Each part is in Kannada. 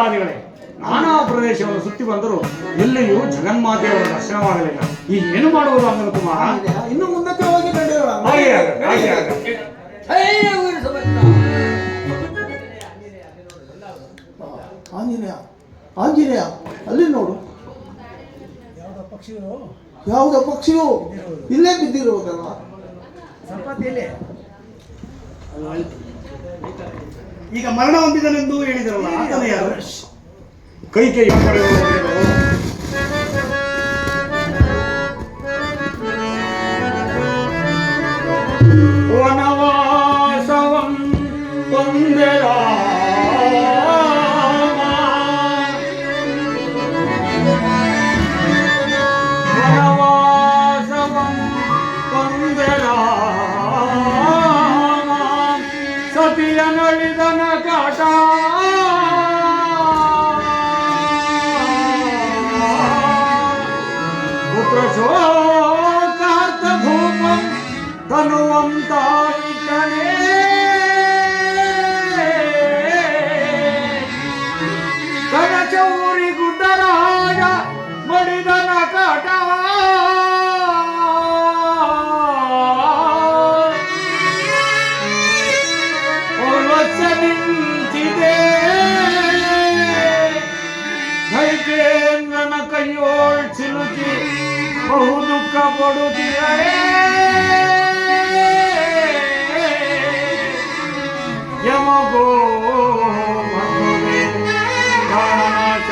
ದ್ವಾರಕಾದಿಗಳೇ ನಾನಾ ಪ್ರದೇಶವನ್ನು ಸುತ್ತಿ ಬಂದರೂ ಎಲ್ಲಿಯೂ ಜಗನ್ಮಾತೆಯವರ ದರ್ಶನವಾಗಲಿಲ್ಲ. ಈಗ ಏನು ಮಾಡುವುದು ಅಂಗನ ಕುಮಾರ? ಇನ್ನು ಮುಂದಕ್ಕೆ ಹೋಗಿ ನಡೆಯೋಣ. ಆಂಜನೇಯ ಆಂಜನೇಯ ಅಲ್ಲಿ ನೋಡು, ಯಾವುದೋ ಪಕ್ಷಿಯು ಇಲ್ಲೇ ಬಿದ್ದಿರುವುದಲ್ಲ. ಈಗ ಮರಣ ಹೊಂದಿದನೆಂದು ಹೇಳಿದರಲ್ಲ, ಆತನ ಯಾರು? ಕೈಕೇಯಿ ವನವಾಸವಂ ಕೊಂದೆರ ವನವಾಸವಂ ಕೊಂದೆರ ಸತಿಯ ನಳಿದನ ಕಾಟ ಶೋಕಾರ್ಥ ಭೂಪಂ ತನುವಂ ತಾಯಿತನೇ ಕನಚೌರಿ ಗುಡ್ಡರಾಜ ಮಡಿದನ ಕಾಟ ವತ್ಸ ನಿಂತಿದೆ ಧೈರ್ಯೇಂದ್ರನ ಕೈಯೋಳ್ ಸಿಲುಕಿ ಬಹು ದುಃಖ ಪಡುತ್ತಿರೇ ಯಮಗೋ ಬಂಧುವೆ ಪ್ರಾಣನಾಶ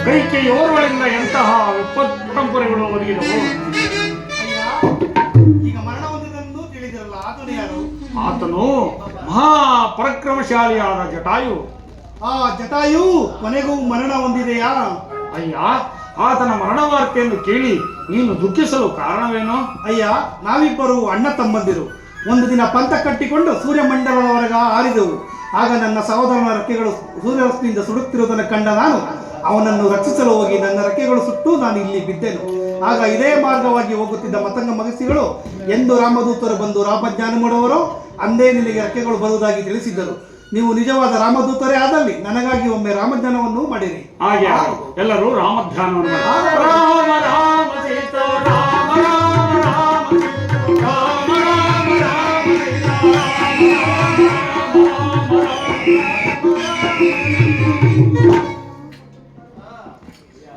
ಕೈಕೆಯೋರ್ವಳಿಂದ ಎಂತಹ ವಿಪತ್ ಪರಂಪರೆಗಳು ಒದಗಿದವು. ಈಗ ಮರಣ ಹೊಂದಿದೆಂದು ತಿಳಿದಿರಲ್ಲ, ಆತನ ಯಾರು? ಆತನು ಮಹಾಪರಾಕ್ರಮಶಾಲಿಯಾದ ಜಟಾಯು. ಆ ಜಟಾಯು ಕೊನೆಗೂ ಮರಣ ಹೊಂದಿದೆಯಾ? ಅಯ್ಯ, ಆತನ ಮರಣ ವಾರ್ತೆಯನ್ನು ಕೇಳಿ ನೀನು ದುಃಖಿಸಲು ಕಾರಣವೇನು? ಅಯ್ಯ, ನಾವಿಬ್ಬರು ಅಣ್ಣ ತಮ್ಮಂದಿರು. ಒಂದು ದಿನ ಪಂಥ ಕಟ್ಟಿಕೊಂಡು ಸೂರ್ಯಮಂಡಲದವರೆಗೆ ಹಾರಿದೆವು. ಆಗ ನನ್ನ ಸಹೋದರನ ರೆಕ್ಕೆಗಳು ಸೂರ್ಯರಶ್ಮಿಯಿಂದ ಸುಡುತ್ತಿರುವುದನ್ನು ಕಂಡ ನಾನು ಅವನನ್ನು ರಕ್ಷಿಸಲು ಹೋಗಿ ನನ್ನ ರೆಕ್ಕೆಗಳು ಸುಟ್ಟು ನಾನು ಇಲ್ಲಿ ಬಿದ್ದೆನು. ಆಗ ಇದೇ ಮಾರ್ಗವಾಗಿ ಹೋಗುತ್ತಿದ್ದ ಮತಂಗ ಮಗಸಿಗಳು ಎಂದು ರಾಮದೂತರು ಬಂದು ರಾಮಜ್ಞಾನ ಮಾಡುವರೋ ಅಂದೇ ನಿನಗೆ ರೆಕ್ಕೆಗಳು ಬರುವುದಾಗಿ ತಿಳಿಸಿದ್ದರು. ನೀವು ನಿಜವಾದ ರಾಮದೂತರೇ ಆದಲ್ಲಿ ನನಗಾಗಿ ಒಮ್ಮೆ ರಾಮಜ್ಞಾನವನ್ನು ಮಾಡಿರಿ. ಹಾಗೆ ಎಲ್ಲರೂ ರಾಮಧ್ಯಾನವನ್ನು ರಾಮ ರಾಮ ಸೀತಾ ರಾಮ ರಾಮ ರಾಮ ರಾಮ ರಾಮ ರಾಮ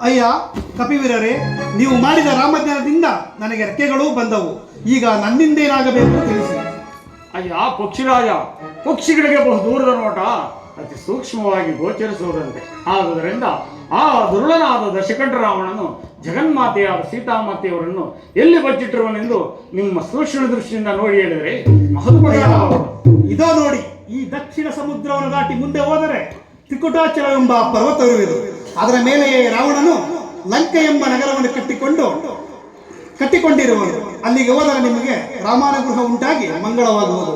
ಅಯ್ಯ ಕಪಿವೀರರೇ, ನೀವು ಮಾಡಿದ ರಾಮಜ್ಞಾನದಿಂದ ನನಗೆ ರೆಕ್ಕೆಗಳೂ ಬಂದವು. ಈಗ ನನ್ನಿಂದೇನಾಗಬೇಕು ತಿಳಿಸಿ. ಅಯ್ಯ ಪಕ್ಷಿರಾಜ, ಪಕ್ಷಿಗಳಿಗೆ ಬಹು ದೂರದ ನೋಟ ಅತಿ ಸೂಕ್ಷ್ಮವಾಗಿ ಗೋಚರಿಸುವುದಂತೆ. ಆದುದರಿಂದ ಆ ದುರುಳನಾದ ದಶಕಂಠ ರಾವಣನು ಜಗನ್ಮಾತೆಯಾದ ಸೀತಾಮಾತೆಯವರನ್ನು ಎಲ್ಲಿ ಬಚ್ಚಿಟ್ಟಿರುವನೆಂದು ನಿಮ್ಮ ಸೂಕ್ಷ್ಮ ದೃಷ್ಟಿಯಿಂದ ನೋಡಿ ಹೇಳಿದರೆ ಇದೋ ನೋಡಿ, ಈ ದಕ್ಷಿಣ ಸಮುದ್ರವನ್ನು ದಾಟಿ ಮುಂದೆ ಹೋದರೆ ತ್ರಿಕುಟಾಚಲವೆಂಬ ಪರ್ವತವಿರುವುದು. ಅದರ ಮೇಲೆಯೇ ರಾವಣನು ಲಂಕೆ ಎಂಬ ನಗರವನ್ನು ಕಟ್ಟಿಕೊಂಡಿರುವನು. ಅಲ್ಲಿಗೆ ಹೋದರೆ ನಿಮಗೆ ರಾಮಾನುಗ್ರಹ ಉಂಟಾಗಿ ಮಂಗಳವಾಗುವುದು.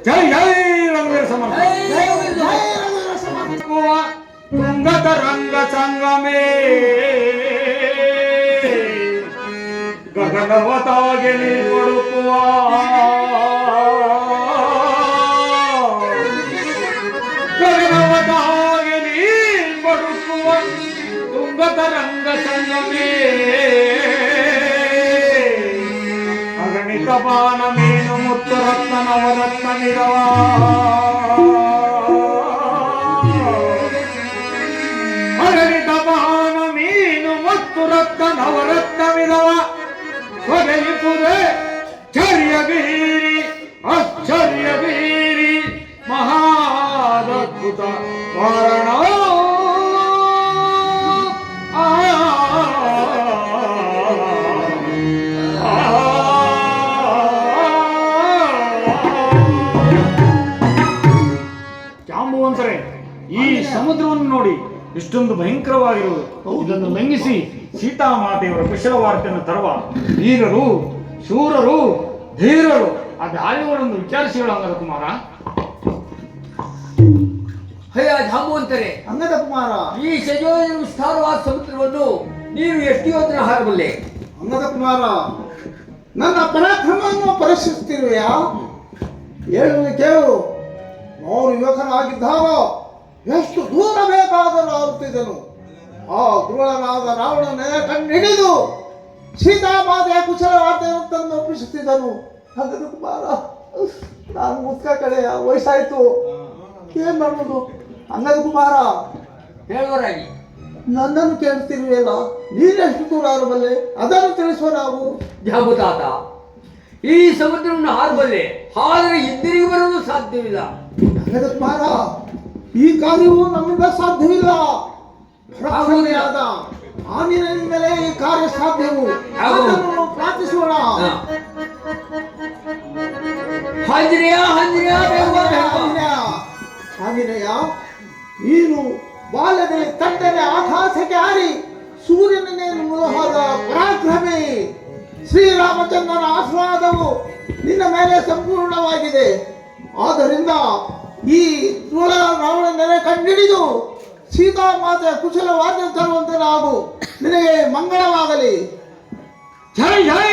ಜೈ ಜೈ ರಂಗವೀರ ಸಮರ್ಥ. ತುಂಗದ ರಂಗ ಸಂಗಮೇ ಗಗನವತಾಗೆ ನೀಡುವ ಗಗನವತಾಗೆ ನೀಡುವ ತುಂಗದ ರಂಗ ಸಂಗಮೇ ಅಗಣಿತ ಬಾನ ಮೀನು ಮುತ್ತು ರತ್ನ ನವರತ್ನ ನಿರವ ಅಗಣಿತ ಬಾನ ಮೀನು ಮತ್ತು ರತ್ನ ನವರತ್ನ ವಿಧವ ಹೊಡೆಯುತ್ತದೆ ಚರ್ಯ ಬೀರಿ ಆಶ್ಚರ್ಯ ಬೀರಿ ಮಹಾದ್ಭುತ ವಾರಣ ಜಾಂಬುವಂತರೇ, ಈ ಸಮುದ್ರವನ್ನು ನೋಡಿ ಇಷ್ಟೊಂದು ಭಯಂಕರವಾಗಿರುವುದು. ಇದನ್ನು ಲಂಘಿಸಿ ಸೀತಾಮಾತೆಯವರ ಕುಶಲ ವಾರ್ತೆಯನ್ನು ತರುವ ವೀರರು, ಶೂರರು, ಧೀರರು ಅದಾಯುಗಳನ್ನು ವಿಚಾರಿಸಿ ಹೇಳಂಗದ ಕುಮಾರ. ಹಯ್ಯ ಜಾಂಬುವಂತರೇ, ಅಂಗದ ಕುಮಾರ, ಈ ಸಜೋಜನ ವಿಸ್ತಾರವಾದ ಸಮುದ್ರವನ್ನು ನೀನು ಎಷ್ಟು ಯೋಚನೆ ಹಾರಬಲ್ಲೆ? ಅಂಗದ ಕುಮಾರ, ನನ್ನ ಪರಾಕ್ರಮವನ್ನು ಪರೀಕ್ಷಿಸುತ್ತಿರುವೆಯಾ? ಹೇಳುವುದು ಕೇಳು. ಅವರು ಯುವಕನಾಗಿದ್ದಾಗ ಎಷ್ಟು ದೂರ ಬೇಕಾದರೂ ಹಾರುತ್ತಿದ್ದನು. ಆ ದುರುಳನಾದ ರಾವಣನೇ ಕಣ್ಣಿಡಿದು ಸೀತಾಮಾತೆಯ ಕುಶಲ ವಾರ್ತೆಯನ್ನು ತಂದು ಒಪ್ಪಿಸುತ್ತಿದ್ದನು. ಅಂಗದ ಕುಮಾರ, ನಾನು ಮುತ್ಕ ಕಡೆಯ ವಯಸ್ಸಾಯ್ತು, ಏನ್ ಮಾಡುವುದು? ಅಂಗದ ಕುಮಾರ, ಹೇಳುವರಾಗಿ ನನ್ನನ್ನು ಕೇಳುತ್ತಿರುವೆಯಲ್ಲ, ನೀನೆಷ್ಟು ದೂರ ಹಾರಬಲ್ಲೆ ಅದನ್ನು ತಿಳಿಸುವ ನಾವು. ಜಾಬುತಾತ, ಈ ಸಮುದ್ರವನ್ನು ಹಾರಬಲ್ಲೆ, ಆದರೆ ಹಿಂದಿರುಗಿ ಬರಲು ಸಾಧ್ಯವಿಲ್ಲ. ಅಂಗದ ಕುಮಾರ, ಈ ಕಾರ್ಯವು ನಮ್ಮಿಂದ ಸಾಧ್ಯವಿಲ್ಲ. ಪರಾಕ್ರಮಿಯಾದ ಆಂಜನೇಯನಿಂದಲೇ ಈ ಕಾರ್ಯ ಸಾಧ್ಯವು. ಅದನ್ನು ಪ್ರಾರ್ಥಿಸೋಣ. ಆಂಜನೇಯ, ಆಂಜನೇಯ, ಬೇಗ ಬಾ, ಬೇಗ ಬಾ. ಆಂಜನೇಯ, ನೀನು ಬಾಲ್ಯದಲ್ಲಿ ತಂಡನೆ ಆಕಾಶಕ್ಕೆ ಹಾರಿ ಸೂರ್ಯನನ್ನೇ ಮುಳುಹಾದ ಪರಾಕ್ರಮಿ. ಶ್ರೀರಾಮಚಂದ್ರನ ಆಶೀರ್ವಾದವು ನಿನ್ನ ಮೇಲೆ ಸಂಪೂರ್ಣವಾಗಿದೆ. ಆದ್ದರಿಂದ ಈ ರಾವಣನೇ ಕಂಡಿಡಿದು ಸೀತಾಮಾತೆಯ ಕುಶಲ ವಾದ್ಯ ತರುವಂತೆ ನಾವು ನಿನಗೆ ಮಂಗಳವಾಗಲಿ. ಜೈ ಜೈ